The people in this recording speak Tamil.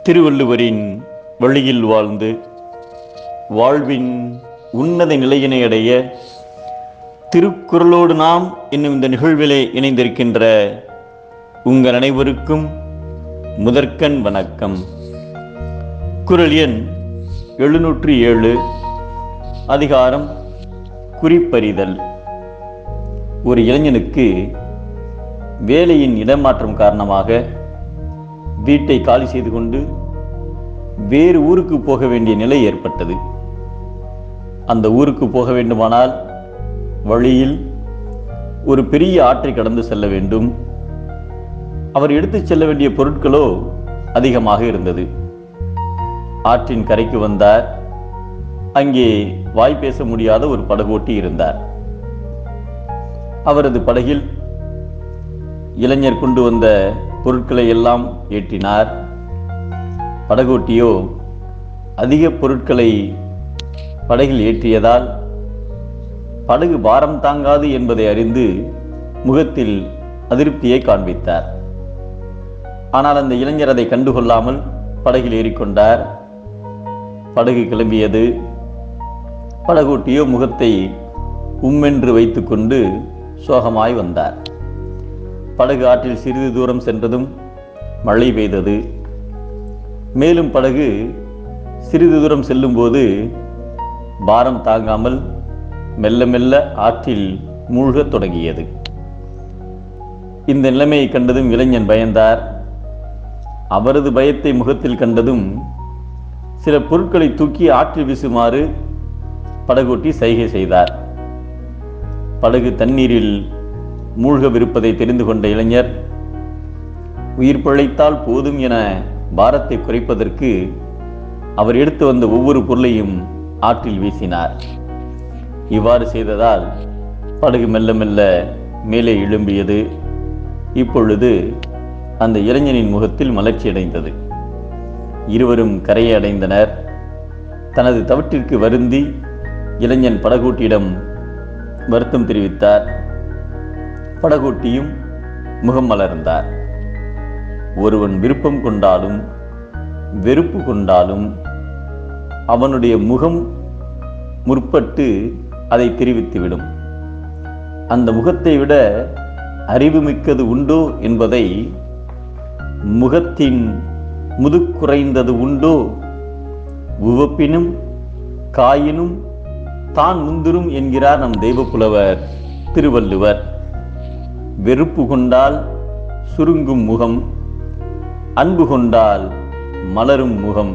திருவள்ளுவரின் வழியில் வாழ்ந்து வாழ்வின் உன்னத நிலையினை அடைய திருக்குறளோடு நாம் என்னும் இந்த நிகழ்விலே இணைந்திருக்கின்ற உங்கள் அனைவருக்கும் முதற்கண் வணக்கம். குறள் எண் 707, அதிகாரம் குறிப்பறிதல். ஒரு இளைஞனுக்கு வேலையின் இடமாற்றம் காரணமாக வீட்டை காலி செய்து கொண்டு வேறு ஊருக்கு போக வேண்டிய நிலை ஏற்பட்டது. அந்த ஊருக்கு போக வேண்டுமானால் வழியில் ஒரு பெரிய ஆற்றை கடந்து செல்ல வேண்டும். அவர் எடுத்துச் செல்ல வேண்டிய பொருட்களோ அதிகமாக இருந்தது. ஆற்றின் கரைக்கு வந்தார். அங்கே வாய் பேச முடியாத ஒரு படகோட்டி இருந்தார். அவரது படகில் இளைஞர் கொண்டு வந்த பொருட்களை எல்லாம் ஏற்றினார். படகோட்டியோ அதிக பொருட்களை படகில் ஏற்றியதால் படகு பாரம் தாங்காது என்பதை அறிந்து முகத்தில் அதிருப்தியை காண்பித்தார். ஆனால் அந்த இளைஞர் அதை கண்டுகொள்ளாமல் படகில் ஏறிக்கொண்டார். படகு கிளம்பியது. படகோட்டியோ முகத்தை உம்மென்று வைத்துக்கொண்டு சோகமாய் வந்தார். படகு ஆற்றில் சிறிது தூரம் சென்றதும் மழை பெய்தது. மேலும் படகு சிறிது தூரம் செல்லும் போது பாரம் தாங்காமல் மெல்ல மெல்ல ஆற்றில் மூழ்கத் தொடங்கியது. இந்த நிலைமையை கண்டதும் இளைஞன் பயந்தார். அவரது பயத்தை முகத்தில் கண்டதும் சில பொருட்களை தூக்கி ஆற்றில் வீசுமாறு படகோட்டி சைகை செய்தார். படகு தண்ணீரில் மூழ்கவிருப்பதை தெரிந்து கொண்ட இளைஞர் உயிர் பிழைத்தால் போதும் என பாரத்தை குறைப்பதற்கு அவர் எடுத்து வந்த ஒவ்வொரு பொருளையும் ஆற்றில் வீசினார். இவ்வாறு செய்ததால் படகு மெல்ல மெல்ல மேலே எழும்பியது. இப்பொழுது அந்த இளைஞனின் முகத்தில் மலர்ச்சி அடைந்தது. இருவரும் கரையை அடைந்தனர். தனது தவற்றிற்கு வருந்தி இளைஞன் படகோட்டியிடம் வருத்தம் தெரிவித்தார். படகோட்டியும் முகம் மலர்ந்தார். ஒருவன் விருப்பம் கொண்டாலும் வெறுப்பு கொண்டாலும் அவனுடைய முகம் முற்பட்டு அதை தெரிவித்துவிடும். அந்த முகத்தை விட அறிவு மிக்கது உண்டோ என்பதை முகத்தின் முதுக்குறைந்தது உண்டோ உவப்பினும் காயினும் தான் முந்திரும் என்கிறார் நம் தெய்வப்புலவர் திருவள்ளுவர். வெறுப்பு கொண்டால் சுருங்கும் முகம், அன்பு கொண்டால் மலரும் முகம்.